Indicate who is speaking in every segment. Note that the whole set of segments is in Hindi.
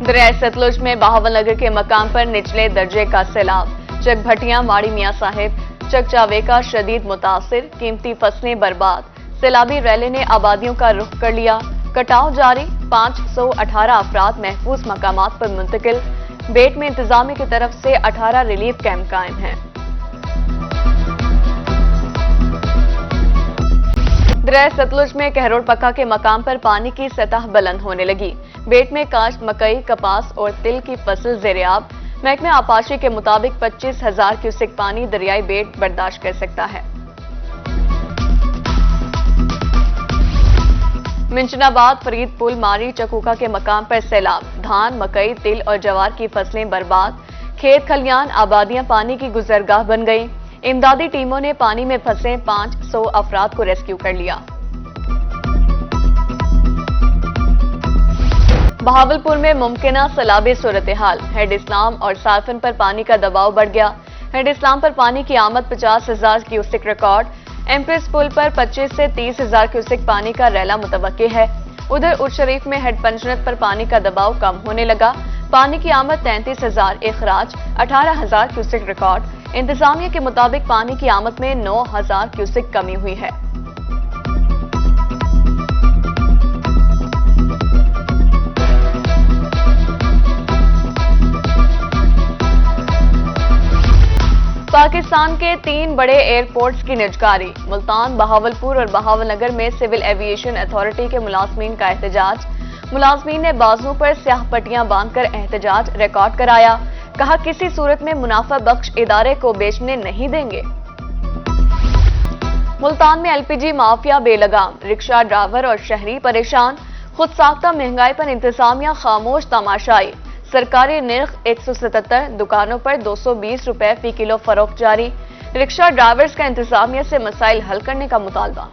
Speaker 1: दरिया सतलुज में बहावलनगर के मकाम पर निचले दर्जे का सैलाब। चकभटियां, माड़ी मियां साहिब, चकचावेका शदीद मुतासिर, कीमती फसलें बर्बाद। सैलाबी रैली ने आबादियों का रुख कर लिया। कटाव जारी, 518 अफराद महफूज मकामात पर मुंतकिल। बेट में इंतजामिया की तरफ से 18 रिलीफ कैंप कायम हैं। दरिया सतलुज में कहरोड़ पक्का के मकाम पर पानी की सतह बुलंद होने लगी। बेट में काश्त मकई, कपास और तिल की फसल ज़ेरियाब। महकमे आपाशी के मुताबिक 25,000 क्यूसेक पानी दरियाई बेट बर्दाश्त कर सकता है। मिंचनाबाद, फरीदपुल, मारी, चकूका के मकाम पर सैलाब। धान, मकई, तिल और जवार की फसलें बर्बाद। खेत खलियान, आबादियां पानी की गुजरगाह बन गई। इमदादी टीमों ने पानी में फंसे 500 अफराद को रेस्क्यू कर लिया। बहावलपुर में मुमकिना सैलाबी सूरत हाल। हेड इस्लाम और साफन पर पानी का दबाव बढ़ गया। हेड इस्लाम पर पानी की आमद 50,000 क्यूसेक रिकॉर्ड। एम्प्रेस पुल पर 25 से 30,000 क्यूसेक पानी का रैला मुतवक्की है। उधर उर शरीफ में हेड पंचनत पर पानी का दबाव कम होने लगा। पानी की आमद 33,000, इखराज 18,000 क्यूसेक रिकॉर्ड। इंतजामिया के मुताबिक पानी की आमद में 9,000 क्यूसेक कमी हुई है। पाकिस्तान के 3 बड़े एयरपोर्ट्स की निजकारी। मुल्तान, बहावलपुर और बहावलनगर में सिविल एविएशन अथॉरिटी के मुलाजमीन का एहतजाज। मुलाजमीन ने बाजुओं पर स्याह पट्टियां बांधकर एहतजाज रिकॉर्ड कराया। कहा, किसी सूरत में मुनाफा बख्श इदारे को बेचने नहीं देंगे। मुल्तान में एलपीजी माफिया बेलगाम। रिक्शा ड्राइवर और शहरी परेशान। खुद साख्ता महंगाई पर इंतजामिया खामोश तमाशाई। सरकारी निर्ख 177, दुकानों पर 220 रुपए फी किलो फरोख्त जारी। रिक्शा ड्राइवर्स का इंतजामिया से मसाइल हल करने का मुतालबा।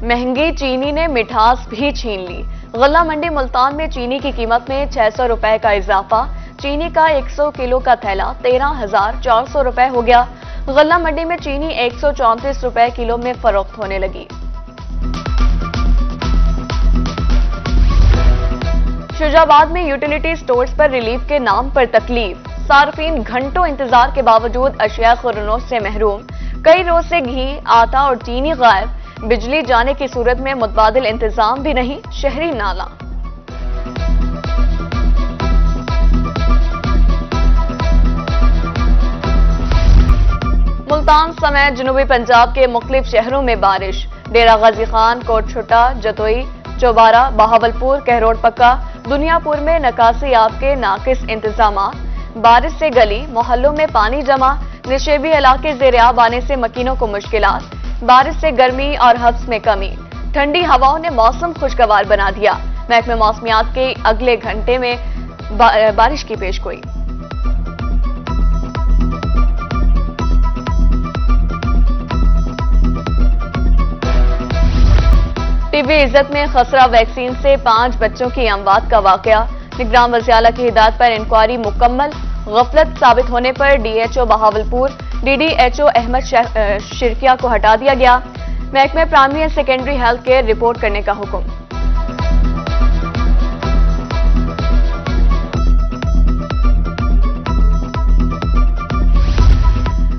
Speaker 1: महंगी चीनी ने मिठास भी छीन ली। गल्ला मंडी मुल्तान में चीनी की कीमत में 600 रुपए का इजाफा। चीनी का 100 किलो का थैला 13,400 रुपए हो गया। गल्ला मंडी में चीनी 134 रुपए किलो में फरोख्त होने लगी। शुजाबाद में यूटिलिटी स्टोर्स पर रिलीफ के नाम पर तकलीफ। सार्फिन घंटों इंतजार के बावजूद अशिया खुरनों से महरूम। कई रोज से घी, आटा और चीनी गायब। बिजली जाने की सूरत में मुतबादिल इंतजाम भी नहीं। शहरी नाला। मुल्तान समेत जनूबी पंजाब के मुख्तलिफ शहरों में बारिश। डेरा गाजी खान, कोट छुट्टा, जतोई, चौबारा, बहावलपुर, कहरोड़ पक्का, दुनियापुर में नकासी आब के नाकिस इंतजाम। बारिश से गली मोहल्लों में पानी जमा। निशेबी इलाके ज़ेरियाब आने से मकीनों को मुश्किलात। बारिश से गर्मी और हब्स में कमी। ठंडी हवाओं ने मौसम खुशगवार बना दिया। महकमे मौसमियात के अगले घंटे में बारिश की पेशगोई। टीबी इज्जत में खसरा वैक्सीन से 5 बच्चों की अमवात का वाकया। निगरान वज़ीर की हिदायत पर इंक्वायरी मुकम्मल। गफलत साबित होने पर डीएचओ बहावलपुर, डीडीएचओ अहमद शिरकिया को हटा दिया गया। महकमे primary and secondary health care report करने का हुक्म।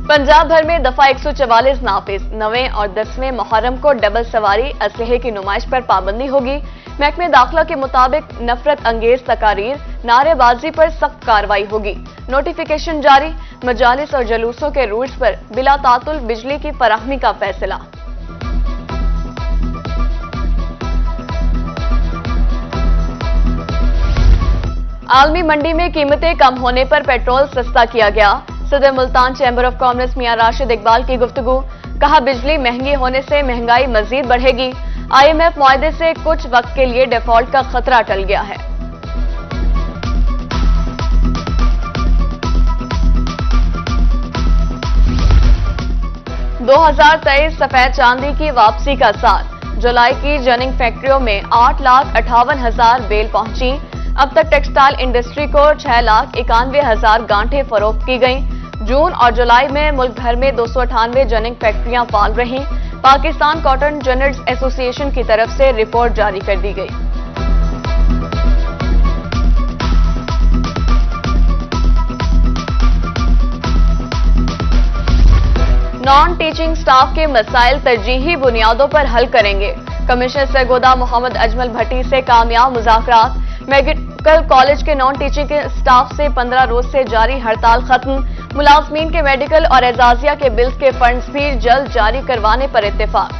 Speaker 1: पंजाब भर में दफा 144 नाफिज। 9वें और 10वें मुहर्रम को डबल सवारी असलहे की नुमाइश पर पाबंदी होगी। महकमे दाखिला के मुताबिक नफरत अंगेज तकारीर, नारेबाजी पर सख्त कार्रवाई होगी। नोटिफिकेशन जारी। मजालिस और जलूसों के रूट्स पर बिला तातुल बिजली की फराहमी का फैसला। आलमी मंडी में कीमतें कम होने पर पेट्रोल सस्ता किया गया। सदर मुल्तान चैम्बर ऑफ कॉमर्स मियां राशिद इकबाल की गुफ्तगू। कहा, बिजली महंगी होने से महंगाई मजीद बढ़ेगी। IMF मुआहदे से कुछ वक्त के लिए डिफॉल्ट का खतरा टल गया है। दो 2023 सफेद चांदी की वापसी का साथ। जुलाई की जनिंग फैक्ट्रियों में 8,58,000 बेल पहुंची। अब तक टेक्सटाइल इंडस्ट्री को 6,91,000 गांठें फरोख्त की गईं। जून और जुलाई में मुल्क भर में 298 जनिंग फैक्ट्रियां फाल रहीं। पाकिस्तान कॉटन जर्नलिस्ट एसोसिएशन की तरफ से रिपोर्ट जारी कर दी गई। नॉन टीचिंग स्टाफ के मसाइल तरजीही बुनियादों पर हल करेंगे। कमिश्नर सरगोदा मोहम्मद अजमल भट्टी से कामयाब मुज़ाकरात। मेडिकल कॉलेज के नॉन टीचिंग स्टाफ से 15 रोज से जारी हड़ताल खत्म। मुलाजमीन के मेडिकल और एजाजिया के बिल्स के फंड्स भी जल्द जारी करवाने पर इत्तेफाक।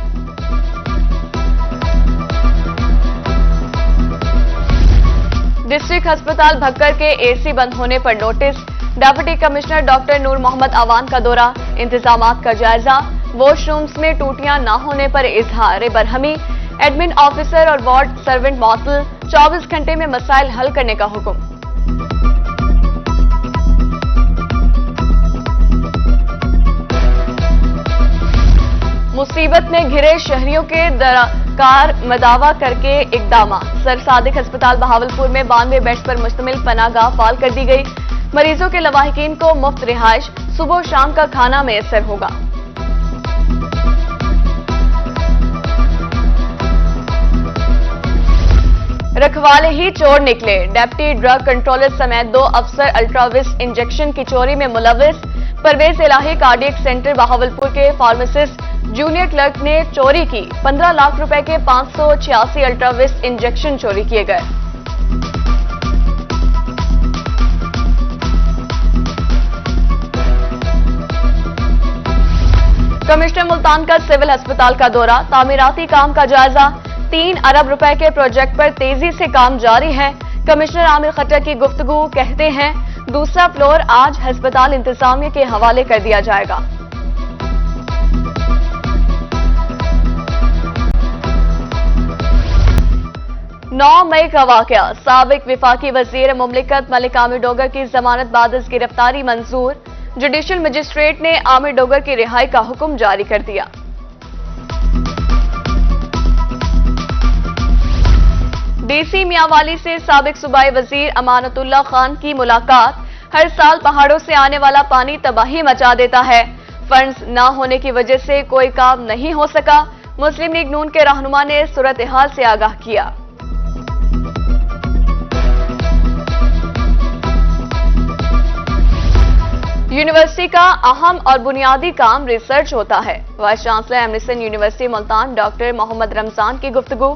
Speaker 1: डिस्ट्रिक्ट अस्पताल भक्कर के एसी बंद होने पर नोटिस। डिप्टी कमिश्नर डॉक्टर नूर मोहम्मद अवान का दौरा, इंतजामात का जायजा। वॉशरूम्स में टूटियां न होने पर इजहार बरहमी। एडमिन ऑफिसर और वार्ड सर्वेंट मअतल, 24 घंटे में मसाइल हल करने का हुक्म। मुसीबत में घिरे शहरियों के दरकार मदावा करके इकदाम। सर सादिक अस्पताल बहावलपुर में 92 बेड्स पर मुश्तमिल पनाहगाह फाल कर दी गई। मरीजों के लवाहिकीन को मुफ्त रिहाइश, सुबह शाम का खाना मैसर होगा। रखवाले ही चोर निकले। डेप्टी ड्रग कंट्रोलर समेत 2 अफसर अल्ट्राविस इंजेक्शन की चोरी में मुलविस। परवेज इलाही कार्डियक सेंटर बहावलपुर के फार्मासिस्ट जूनियर क्लर्क ने चोरी की। 15 लाख रुपए के 586 अल्ट्राविस इंजेक्शन चोरी किए गए। कमिश्नर मुल्तान का सिविल अस्पताल का दौरा, तामीराती काम का जायजा। 3 अरब रुपए के प्रोजेक्ट पर तेजी से काम जारी है। कमिश्नर आमिर खट्टर की गुफ्तगू, कहते हैं दूसरा फ्लोर आज अस्पताल इंतजामिया के हवाले कर दिया जाएगा। नौ मई का वाकया, साबिक विफाकी वजीर मुमलिकत मलिक आमिर डोगर की जमानत बादस गिरफ्तारी मंजूर। जुडिशल मजिस्ट्रेट ने आमिर डोगर की रिहाई का हुक्म जारी कर दिया। डीसी मियांवाली से साबिक सूबाई वजीर अमानतुल्लाह खान की मुलाकात। हर साल पहाड़ों से आने वाला पानी तबाही मचा देता है। फंड्स न होने की वजह से कोई काम नहीं हो सका। मुस्लिम लीग नून के रहनुमा ने सूरत हाल से आगाह किया। यूनिवर्सिटी का अहम और बुनियादी काम रिसर्च होता है। Vice chancellor Emerson university Multan doctor Mohammad Ramzan की गुफ्तगू,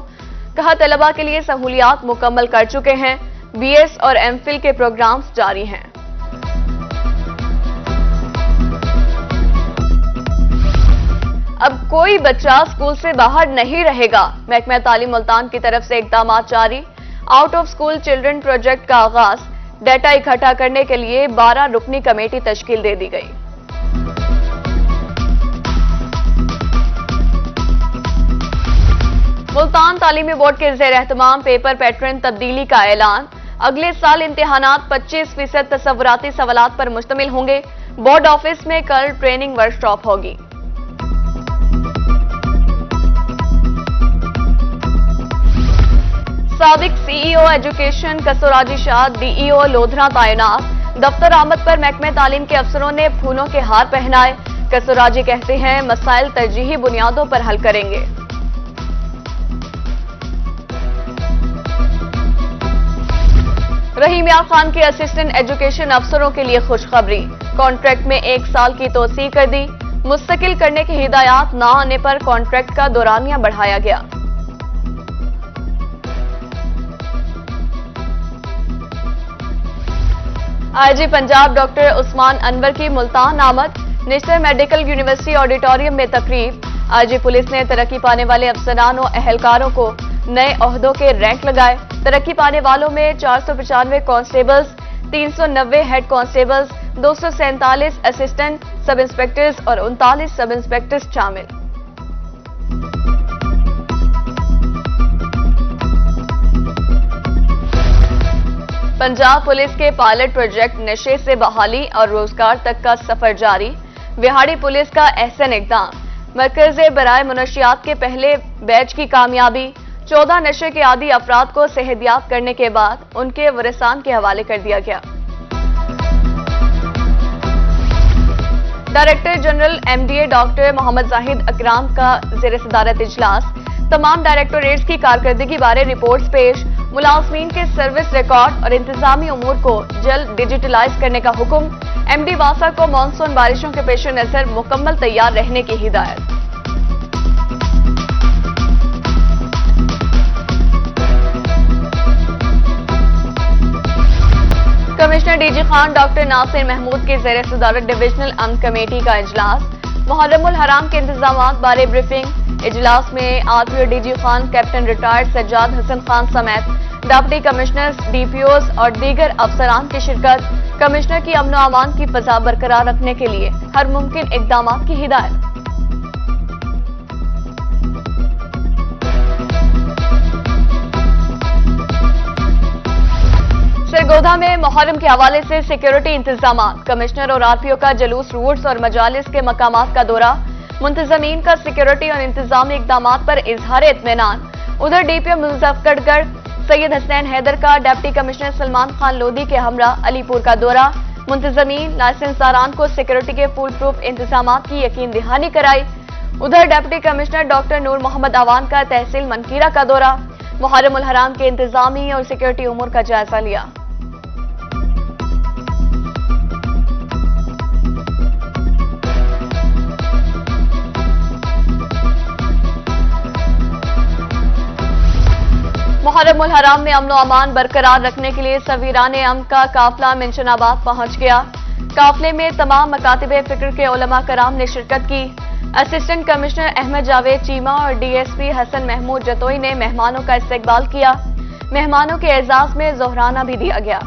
Speaker 1: कहा तलबा के लिए सहूलियात मुकम्मल कर चुके हैं। बीएस और एमफिल के प्रोग्राम्स जारी हैं। अब कोई बच्चा स्कूल से बाहर नहीं रहेगा। महकमा तालीम मुल्तान की तरफ से इकदाम जारी। Out of school children project का आगाज। डेटा इकट्ठा करने के लिए 12 रुकनी कमेटी तश्कील दे दी गई। मुल्तान तालीमी बोर्ड के ज़ेर एहतमाम पेपर पैटर्न तब्दीली का ऐलान। अगले साल इम्तिहानात 25% तसव्वुराती सवालात पर मुश्तमिल होंगे। बोर्ड ऑफिस में कल ट्रेनिंग वर्कशॉप होगी। साबिक सीईओ एजुकेशन कसोराजी शाह डीईओ लोधरा तैनात। दफ्तर आमद पर महकमे तालीम के अफसरों ने फूलों के हार पहनाए। कसोराजी कहते हैं मसाइल तरजीही बुनियादों पर हल करेंगे। रहीम यार खान के असिस्टेंट एजुकेशन अफसरों के लिए खुशखबरी। कॉन्ट्रैक्ट में 1 साल की तोसी कर दी। मुस्तकिल करने की हिदायत न आने पर कॉन्ट्रैक्ट का दौरानिया बढ़ाया गया। आईजी पंजाब डॉक्टर उस्मान अनवर की मुल्तान आमद। नेशनल मेडिकल यूनिवर्सिटी ऑडिटोरियम में तकरीब। आईजी पुलिस ने तरक्की पाने वाले अफसरान और एहलकारों को नए ओहदों के रैंक लगाए। तरक्की पाने वालों में 495 constables, 390 head constables, 247 assistant sub inspectors और 39 सब इंस्पेक्टर्स शामिल। पंजाब पुलिस के पायलट प्रोजेक्ट नशे से बहाली और रोजगार तक का सफर जारी। विहाड़ी पुलिस का अहसन इक़दाम। मरकज़े बराए मुनशियात के पहले बैच की कामयाबी। 14 नशे के आदी अफराद को सेहतियाब करने के बाद उनके वरिसान के हवाले कर दिया गया। Director general MDA doctor Mohammad Zahid Akram का ज़ेर सदारत इजलास। तमाम डायरेक्टोरेट्स की कारकर्दगी बारे रिपोर्ट्स पेश। मुलाजमीन के सर्विस रिकॉर्ड और इंतजामी उमूर को जल्द डिजिटलाइज करने का हुक्म। MD वासा को मानसून बारिशों के पेश नजर मुकम्मल तैयार रहने की हिदायत। Commissioner DG Khan doctor Nasir Mahmood के ज़ेर सदारत डिविजनल अमन कमेटी का इजलास। मुहर्रमुल हराम के इंतजामात बारे ब्रीफिंग। इजलास में RPO DG Khan, captain retired Sajjad Hasan Khan समेत डिप्टी कमिश्नर्स, DPOs और दीगर अफसरान की शिरकत। कमिश्नर की अमन व अमान की फजा बरकरार रखने के लिए हर मुमकिन इकदाम की हिदायत। सरगोधा में मुहर्रम के हवाले से सिक्योरिटी इंतजाम। कमिश्नर और RPO का जुलूस रूट्स और मजालिस के मकामात का दौरा। मुंतजमीन का सिक्योरिटी और इंतजामी इकदाम पर इजहार इत्मीनान। उधर DPO मुजफ्फरगढ़ सैयद हसनैन हैदर का डिप्टी कमिश्नर सलमान खान लोधी के हमरा अलीपुर का दौरा। मुंतजमीन लाइसेंसदारान को सिक्योरिटी के फुल प्रूफ इंतजाम की यकीन दहानी कराई। उधर डिप्टी कमिश्नर डॉक्टर नूर मोहम्मद अवान का तहसील मनकीरा का दौरा। मुहर्रमुल हराम के इंतजामी और सिक्योरिटी उमूर का जायजा लिया। मुहर्रमुल हराम में अमन व अमान बरकरार रखने के लिए सवीरान अमन का काफिला मिंशनाबाद पहुंच गया। काफिले में तमाम मकातिब फिक्र के उलमा कराम ने शिरकत की। असिस्टेंट कमिश्नर अहमद जावेद चीमा और DSP हसन महमूद जतोई ने मेहमानों का इस्तकबाल किया। मेहमानों के एजाज में जोहराना भी दिया गया।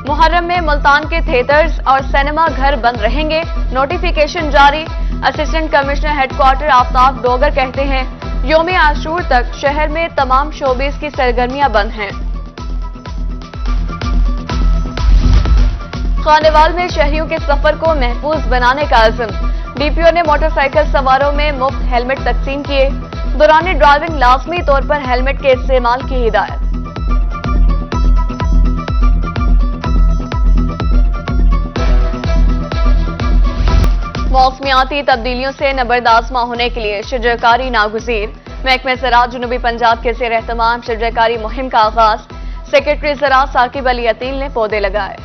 Speaker 1: मुहर्रम में मुल्तान के थिएटर्स और सिनेमा घर बंद रहेंगे, नोटिफिकेशन जारी। Assistant commissioner headquarter Aftab Dogar कहते हैं योम आशूर तक शहर में तमाम शोबीज की सरगर्मियां बंद हैं। खानेवाल में शहरियों के सफर को महफूज बनाने का अज़्म। DPO ने मोटरसाइकिल सवारों में मुफ्त हेलमेट तकसीम किए। दौरान ड्राइविंग लाजमी तौर पर हेलमेट के इस्तेमाल की हिदायत। मौसमियाती तब्दीलियों से नबरदाज़मा होने के लिए शजरकारी नागुज़ीर। महकमे ज़राअत जनूबी पंजाब के ज़ेर एहतमाम शजरकारी मुहिम का आगाज। सेक्रेटरी ज़राअत साकिब अली अतील ने पौधे लगाए।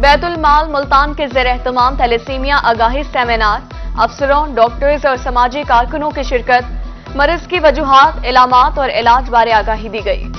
Speaker 1: बैतुल माल मुल्तान के ज़ेर एहतमाम थैलेसीमिया आगाही सेमिनार। अफसरों, डॉक्टर्स और समाजी कारकुनों की शिरकत। मरीज की वजूहात, इलामात और इलाज बारे आगाही दी गई।